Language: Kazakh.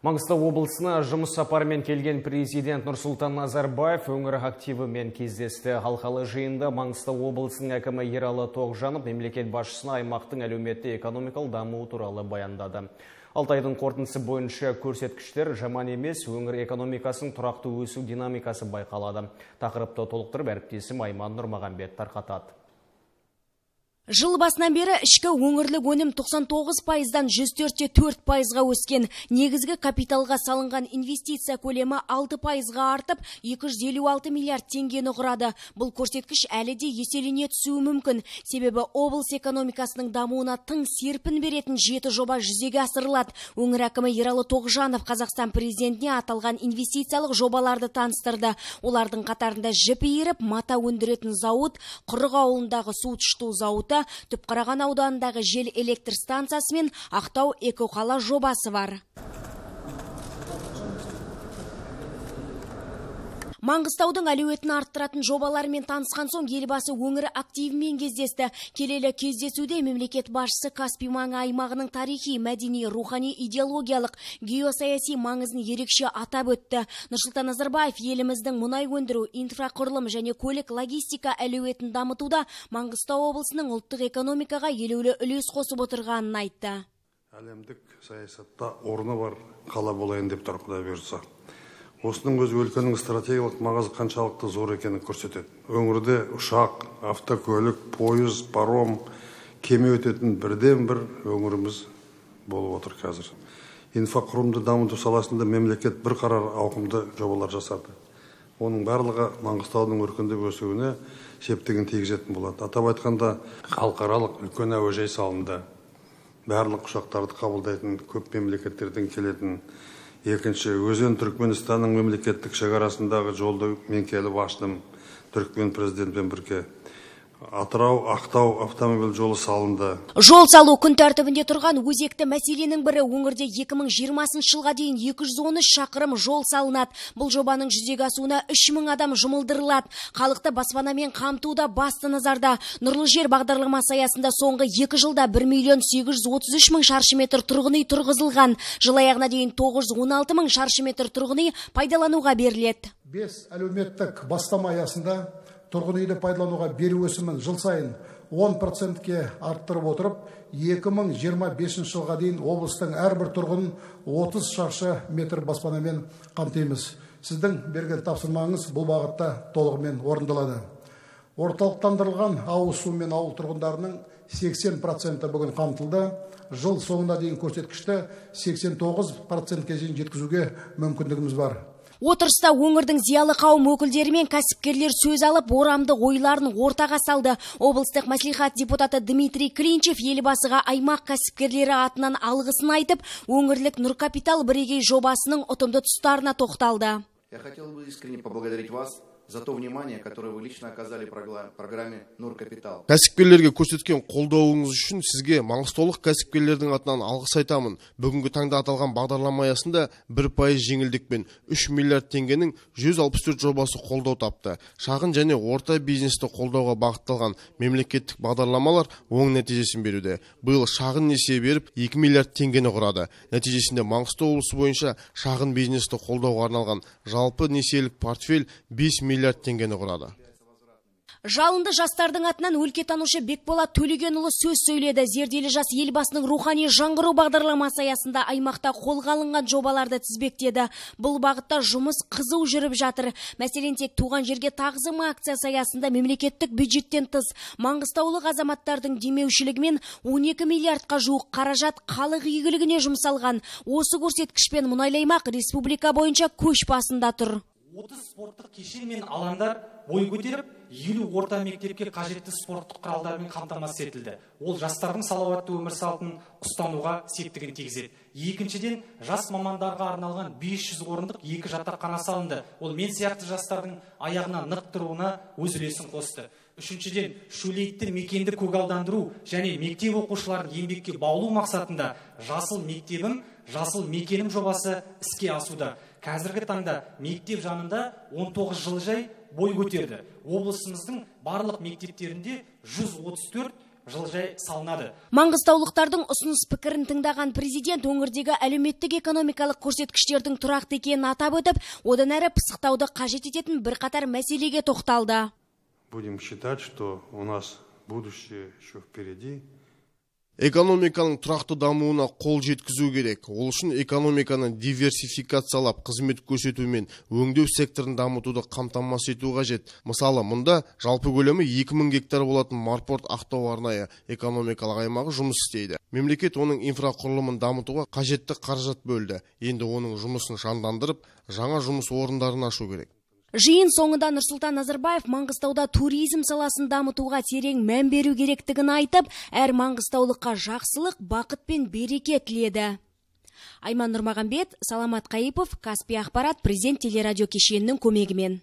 Маңғыстау облысына жұмыс сапарымен келген президент Нұрсұлтан Назарбаев өңір активімен кездесті. Халқалы жиында Маңғыстау облысының әкімі Ералы Тоғжанов мемлекет басшысына аймақтың әлеуметті экономикалық дамуы туралы баяндады. Алтайдың қорытындысы бойынша көрсеткіштер жаман емес, өңір экономикасының тұрақты өсу динамикасы байқалады. Тақырыпты толықтырып әріптесім Айман Нұрмағамбет тарқатады. Жыл басынан бері ішкі өңірлік өнім 99%-дан 104%-ға өскен. Негізгі капиталға салынған инвестиция көлемі 6%-ға артып, 256 миллиард теңгені құрады. Бұл көрсеткіш әлі де еселене түсуі мүмкін. Себебі облыс экономикасының дамуына тың серпін беретін 7 жоба жүзеге асырылады. Өңір әкімі Ералы Тоғжанов Қазақстан президентіне аталған инвестициялық жобаларды таныстырды. Олардың қатарында жіп иіріп, мата өндіретін зауыт, Құрық ауылындағы су тұщыту зауыты, Түпқараған ауданындағы жел электр станциясы мен Ақтау экоқала жобасы бар. Маңғыстаудың әлеуетін арттыратын жобалармен танысқан соң елбасы өңірі активімен кездесті. Келелі кездесуде мемлекет басшысы Каспий маңы аймағының тарихи, мәдени, рухани, идеологиялық, геосаяси маңызын ерекше атап өтті. Нұрсұлтан Назарбаев еліміздің мұнай өндіру, инфрақұрылым және көлік логистика әлеуетін дамытуда Маңғыстау облысының ұлттық экономикаға елеулі үлес қосып отырғанын айтты. Әлемдік саясатта орны бар қала болайын деп тұр, Құдай бұйыртса. Осының өзі өлкенің стратегиялық маңызы қаншалықты зор екенін көрсетеді. Өңірде ұшақ, автокөлік, пойыз, паром, кеме өтетін бірден-бір өңіріміз болып отыр қазір. Инфрақұрылымды дамыту саласында мемлекет бірқарар ауқымды жобалар жасады. Оның барлығы Маңғыстаудың өркендеп өсуіне септігін тигізетін болады. Атап айтқанда, халықаралық үлкен әуежай салынды. Барлық ұшақтарды қабылдайтын көп мемлекеттерден келетін. Екінші, өзен Түркменстанның мемлекеттік шекарасындағы жолды мен келіп аштым. Түркмен президентпен бірге. Атырау, Ақтау автомобиль жолы салынды. Жол салу күн тәртібінде тұрған өзекті мәселенің бірі. Өңірде 2020 жылға дейін 213 шақырым жол салынады. Бұл жобаның жүзеге асуына 3000 адам жұмылдырылады. Халықты баспанамен қамтуда басты назарда. Нұрлы жер бағдарламасы аясында соңғы 2 жылда 1.833.000 шаршы метр тұрғын үй тұрғызылған. Жыл аяғына дейін 916.000 шаршы метр тұрғын үй пайдалануға беріледі. 5 әлеуметтік бастама аясында тұрғын үйді пайдалануға беру өсімін жыл сайын 10%-ке арттырып отырып, 2025 жылға дейін облыстың әрбір тұрғынын 30 шаршы метр баспанамен қамтимыз. Сіздің берген тапсырмаңыз бұл бағытта толығымен орындалады. Орталықтандырылған ауыз сумен ауыл тұрғындарының 80% бүгін қамтылды. Жыл соңына дейін көрсеткішті 89%-ке дейін жеткізуге мүмкіндігіміз бар. Отырыста өңірдің зиялы қауым өкілдері мен кәсіпкерлер сөз алып, орамды ойларын ортаға салды. Облыстық мәслихат депутаты Дмитрий Клинчев елбасыға аймақ кәсіпкерлері атынан алғысын айтып, өңірлік Нұркапитал бірегей жобасының ұтымды тұстарына тоқталды. Я хотел бы искренне поблагодарить вас за то внимание, которое вы лично оказали программе Нуркапитал. Кәсіпкерлерге көрсеткен қолдауыңыз үшін сізге маңғыстаулық кәсіпкерлердің атынан алғыс айтамын. Бүгінгі таңда аталған бағдарлама аясында 1% жеңілдікпен 3 миллиард теңгенің 164 жобасы қолдау тапты. Шағын және орта бизнесті қолдауға бағытталған мемлекеттік бағдарламалар оң нәтижесін беруде. Биыл шағын несие беріп 2 миллиард теңгені құрады. Нәтижесінде Маңғыстау облысы бойынша шағын бизнесті қолдауға арналған жалпы несиелік портфель 5 миллиард теңгені құрады. Жалынды жастардың атынан өлкетанушы Бекболат Төлегенұлы сөз сөйледі. Зерделі жас елбасының рухани жаңғыру бағдарламасы аясында аймақта қолға алынған жобаларды тізбектеді. Бұл бағытта жұмыс қызу жүріп жатыр. Мәселен, тек туған жерге тағзым акциясы аясында мемлекеттік бюджеттен тыс маңғыстаулық азаматтардың демеушілігімен 12 миллиардқа жуық қаражат халық игілігіне жұмсалған. Осы көрсеткішпен мұнайлы аймақ республика бойынша көш басында тұр. 30 спорттық кешен мен алаңдар бой көтеріп, 50 орта мектепке қажетті спорттық құралдармен қамтамасыз етілді. Ол жастардың салауатты өмір салтын ұстануға септігін тигізеді. Екіншіден, жас мамандарға арналған 500 орындық 2 жатақхана салынды. Ол мен сияқты жастардың аяғына нық тұруына өз үлесін қосты. Үшіншіден, шөлейтті мекенді көгалдандыру және мектеп оқушыларын еңбекке баулу мақсатында жасыл мектебім, жасыл мекенім жобасы іске асуда. Қазіргі таңда мектеп жанында 19 жылыжай бой көтерді. Облысымыздың барлық мектептерінде 134 жылыжай салынады. Маңғыстаулықтардың ұсыныс пікірін тыңдаған президент өңірдегі әлеуметтік экономикалық көрсеткіштердің тұрақты екенін атап өтіп, одан әрі пысықтауды қажет ететін бірқатар мәселеге тоқталды. Будем считать, что у нас будущее еще впереди. Экономиканың тұрақты дамуына қол жеткізу керек. Ол үшін экономиканы диверсификациялап, қызмет көрсетумен өңдеу секторын дамытуды қамтамасыз ету қажет. Мысалы, мұнда жалпы көлемі 2000 гектар болатын Марпорт Ақтау арнайы экономикалық аймағы жұмыс істейді. Мемлекет оның инфрақұрылымын дамытуға қажетті қаражат бөлді. Енді оның жұмысын жандандырып, жаңа жұмыс орындарын ашу керек. Жиын соңында Нұрсұлтан Назарбаев Маңғыстауда туризм саласын дамытуға терең мән беру керектігін айтып, әр маңғыстаулыққа жақсылық, бақыт пен береке тіледі. Айман Нұрмағамбет, Саламат Қайыпов, Каспий ақпарат, Президент телерадио кешенінің көмегімен.